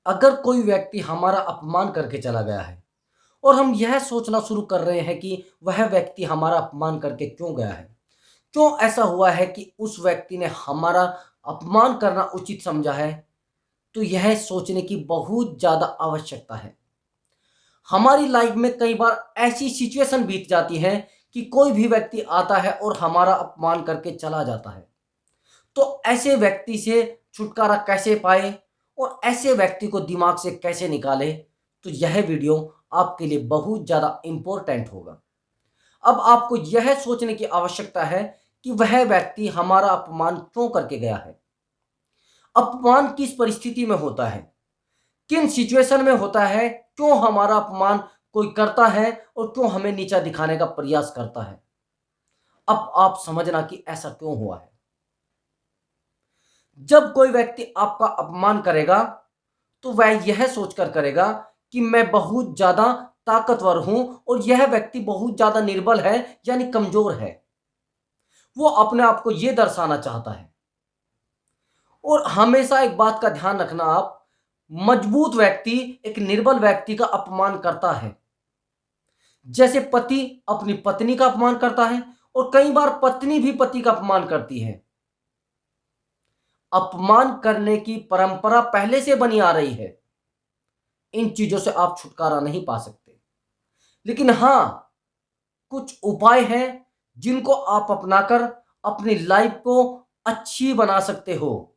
अगर कोई व्यक्ति हमारा अपमान करके चला गया है और हम यह सोचना शुरू कर रहे हैं कि वह व्यक्ति हमारा अपमान करके क्यों गया है, क्यों ऐसा हुआ है कि उस व्यक्ति ने हमारा अपमान करना उचित समझा है, तो यह सोचने की बहुत ज़्यादा आवश्यकता है। हमारी लाइफ में कई बार ऐसी सिचुएशन बीत जाती है कि कोई भी व्यक्ति आता है और हमारा अपमान करके चला जाता है। तो ऐसे व्यक्ति से छुटकारा कैसे पाए और ऐसे व्यक्ति को दिमाग से कैसे निकाले, तो यह वीडियो आपके लिए बहुत ज़्यादा इम्पोर्टेंट होगा। अब आपको यह सोचने की आवश्यकता है कि वह व्यक्ति हमारा अपमान क्यों करके गया है। अपमान किस परिस्थिति में होता है, किन सिचुएशन में होता है, क्यों हमारा अपमान कोई करता है और क्यों हमें नीचा दिखाने का प्रयास करता है। अब आप समझना कि ऐसा क्यों हुआ है। जब कोई व्यक्ति आपका अपमान करेगा तो वह यह सोचकर करेगा कि मैं बहुत ज्यादा ताकतवर हूं और यह व्यक्ति बहुत ज्यादा निर्बल है, यानी कमजोर है। वो अपने आप को यह दर्शाना चाहता है। और हमेशा एक बात का ध्यान रखना, आप मजबूत व्यक्ति एक निर्बल व्यक्ति का अपमान करता है। जैसे पति अपनी पत्नी का अपमान करता है और कई बार पत्नी भी पति का अपमान करती है। अपमान करने की परंपरा पहले से बनी आ रही है। इन चीजों से आप छुटकारा नहीं पा सकते, लेकिन हां, कुछ उपाय हैं जिनको आप अपनाकर अपनी लाइफ को अच्छी बना सकते हो।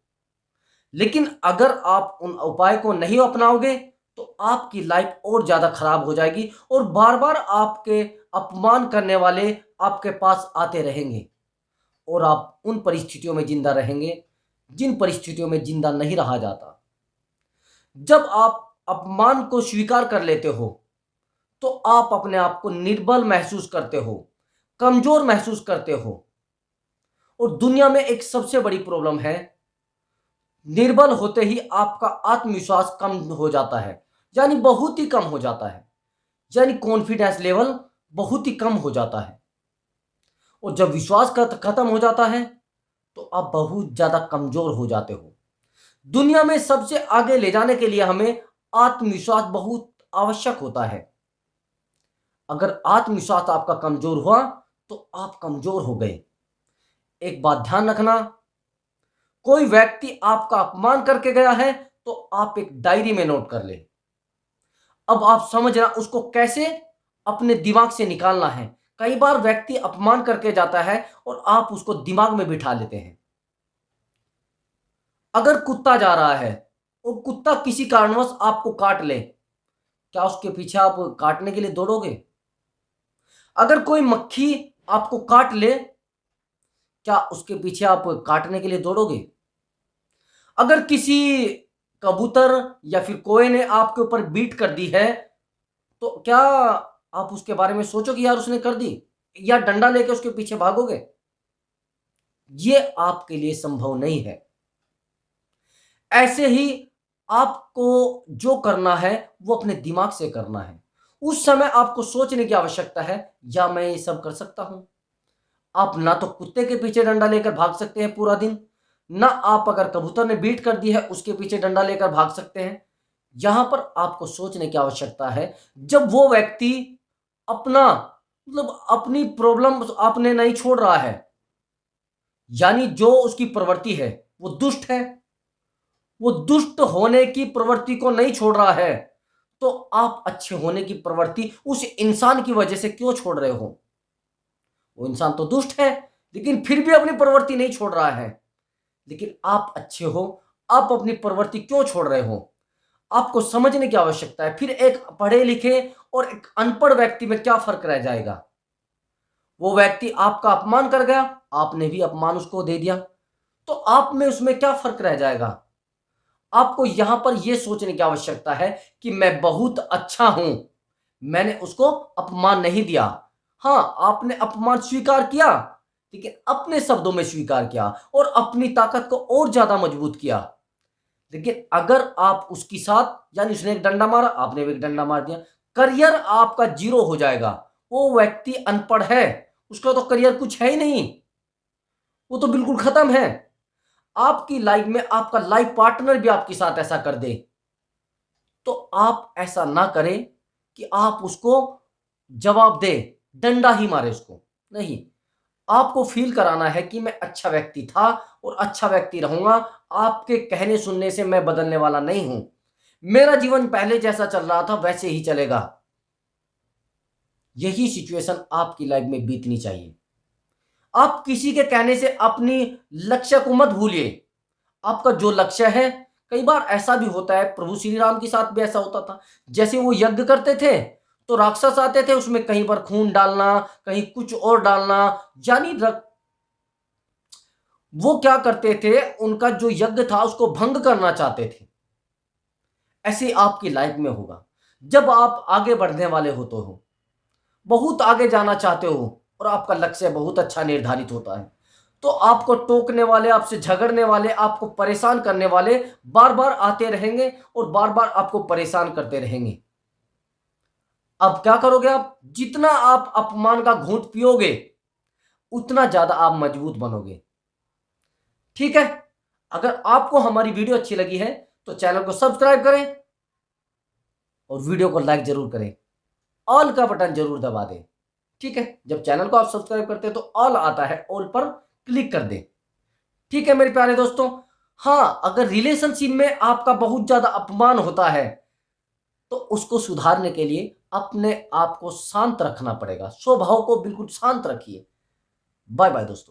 लेकिन अगर आप उन उपाय को नहीं अपनाओगे तो आपकी लाइफ और ज्यादा खराब हो जाएगी और बार बार आपके अपमान करने वाले आपके पास आते रहेंगे और आप उन परिस्थितियों में जिंदा रहेंगे जिन परिस्थितियों में जिंदा नहीं रहा जाता। जब आप अपमान को स्वीकार कर लेते हो तो आप अपने आप को निर्बल महसूस करते हो, कमजोर महसूस करते हो। और दुनिया में एक सबसे बड़ी प्रॉब्लम है, निर्बल होते ही आपका आत्मविश्वास कम हो जाता है, यानी बहुत ही कम हो जाता है, यानी कॉन्फिडेंस लेवल बहुत ही कम हो जाता है। और जब विश्वास खत्म हो जाता है तो आप बहुत ज्यादा कमजोर हो जाते हो। दुनिया में सबसे आगे ले जाने के लिए हमें आत्मविश्वास बहुत आवश्यक होता है। अगर आत्मविश्वास आपका कमजोर हुआ तो आप कमजोर हो गए। एक बात ध्यान रखना, कोई व्यक्ति आपका अपमान करके गया है तो आप एक डायरी में नोट कर ले। अब आप समझना उसको कैसे अपने दिमाग से निकालना है। कई बार व्यक्ति अपमान करके जाता है और आप उसको दिमाग में बिठा लेते हैं। अगर कुत्ता जा रहा है और कुत्ता किसी कारणवश आपको काट ले, क्या उसके पीछे आप काटने के लिए दौड़ोगे? अगर कोई मक्खी आपको काट ले, क्या उसके पीछे आप काटने के लिए दौड़ोगे? अगर किसी कबूतर या फिर कोए ने आपके ऊपर बीट कर दी है तो क्या आप उसके बारे में सोचोगे यार उसने कर दी, या डंडा लेके उसके पीछे भागोगे? ये आपके लिए संभव नहीं है। ऐसे ही आपको जो करना है वो अपने दिमाग से करना है। उस समय आपको सोचने की आवश्यकता है, या मैं ये सब कर सकता हूं। आप ना तो कुत्ते के पीछे डंडा लेकर भाग सकते हैं पूरा दिन, ना आप अगर कबूतर ने बीट कर दी है उसके पीछे डंडा लेकर भाग सकते हैं। यहां पर आपको सोचने की आवश्यकता है, जब वो व्यक्ति अपना अपनी प्रॉब्लम आपने नहीं छोड़ रहा है, यानी जो उसकी प्रवृत्ति है वो दुष्ट है, वो दुष्ट होने की प्रवृत्ति को नहीं छोड़ रहा है, तो आप अच्छे होने की प्रवृत्ति उस इंसान की वजह से क्यों छोड़ रहे हो? वो इंसान तो दुष्ट है लेकिन फिर भी अपनी प्रवृत्ति नहीं छोड़ रहा है, लेकिन आप अच्छे हो, आप अपनी प्रवृत्ति क्यों छोड़ रहे हो? आपको समझने की आवश्यकता है। फिर एक पढ़े लिखे और एक अनपढ़ व्यक्ति में क्या फर्क रह जाएगा? वो व्यक्ति आपका अपमान कर गया, आपने भी अपमान उसको दे दिया, तो आप में उसमें क्या फर्क रह जाएगा? आपको यहां पर यह सोचने की आवश्यकता है कि मैं बहुत अच्छा हूं, मैंने उसको अपमान नहीं दिया। हां, आपने अपमान स्वीकार किया, लेकिन अपने शब्दों में स्वीकार किया और अपनी ताकत को और ज्यादा मजबूत किया। लेकिन अगर आप उसके साथ, यानी उसने एक डंडा मारा, आपने भी एक डंडा मार दिया, करियर आपका जीरो हो जाएगा। वो व्यक्ति अनपढ़ है, उसका तो करियर कुछ है ही नहीं, वो तो बिल्कुल खत्म है। आपकी लाइफ में आपका लाइफ पार्टनर भी आपके साथ ऐसा कर दे तो आप ऐसा ना करें कि आप उसको जवाब दे, डंडा ही मारे उसको। नहीं, आपको फील कराना है कि मैं अच्छा व्यक्ति था और अच्छा व्यक्ति रहूंगा। आपके कहने सुनने से मैं बदलने वाला नहीं हूं। मेरा जीवन पहले जैसा चल रहा था वैसे ही चलेगा। यही सिचुएशन आपकी लाइफ में बीतनी चाहिए। आप किसी के कहने से अपनी लक्ष्य को मत भूलिए। आपका जो लक्ष्य है, कई बार ऐसा भी होता है, प्रभु श्री राम के साथ भी ऐसा होता था। जैसे वो यज्ञ करते थे तो राक्षस आते थे, उसमें कहीं पर खून डालना, कहीं कुछ और डालना, यानी वो क्या करते थे, उनका जो यज्ञ था उसको भंग करना चाहते थे। ऐसे आपकी लाइफ में होगा। जब आप आगे बढ़ने वाले होते हो, बहुत आगे जाना चाहते हो और आपका लक्ष्य बहुत अच्छा निर्धारित होता है, तो आपको टोकने वाले, आपसे झगड़ने वाले, आपको परेशान करने वाले बार बार आते रहेंगे और बार बार आपको परेशान करते रहेंगे। अब क्या करोगे आप? जितना आप अपमान का घूंट पियोगे उतना ज्यादा आप मजबूत बनोगे। ठीक है? अगर आपको हमारी वीडियो अच्छी लगी है तो चैनल को सब्सक्राइब करें और वीडियो को लाइक जरूर करें। ऑल का बटन जरूर दबा दें। ठीक है? जब चैनल को आप सब्सक्राइब करते हैं तो ऑल आता है, ऑल पर क्लिक कर दें। ठीक है मेरे प्यारे दोस्तों? हाँ, अगर रिलेशनशिप में आपका बहुत ज्यादा अपमान होता है तो उसको सुधारने के लिए अपने आप को शांत रखना पड़ेगा। स्वभाव को बिल्कुल शांत रखिए। बाय बाय दोस्तों।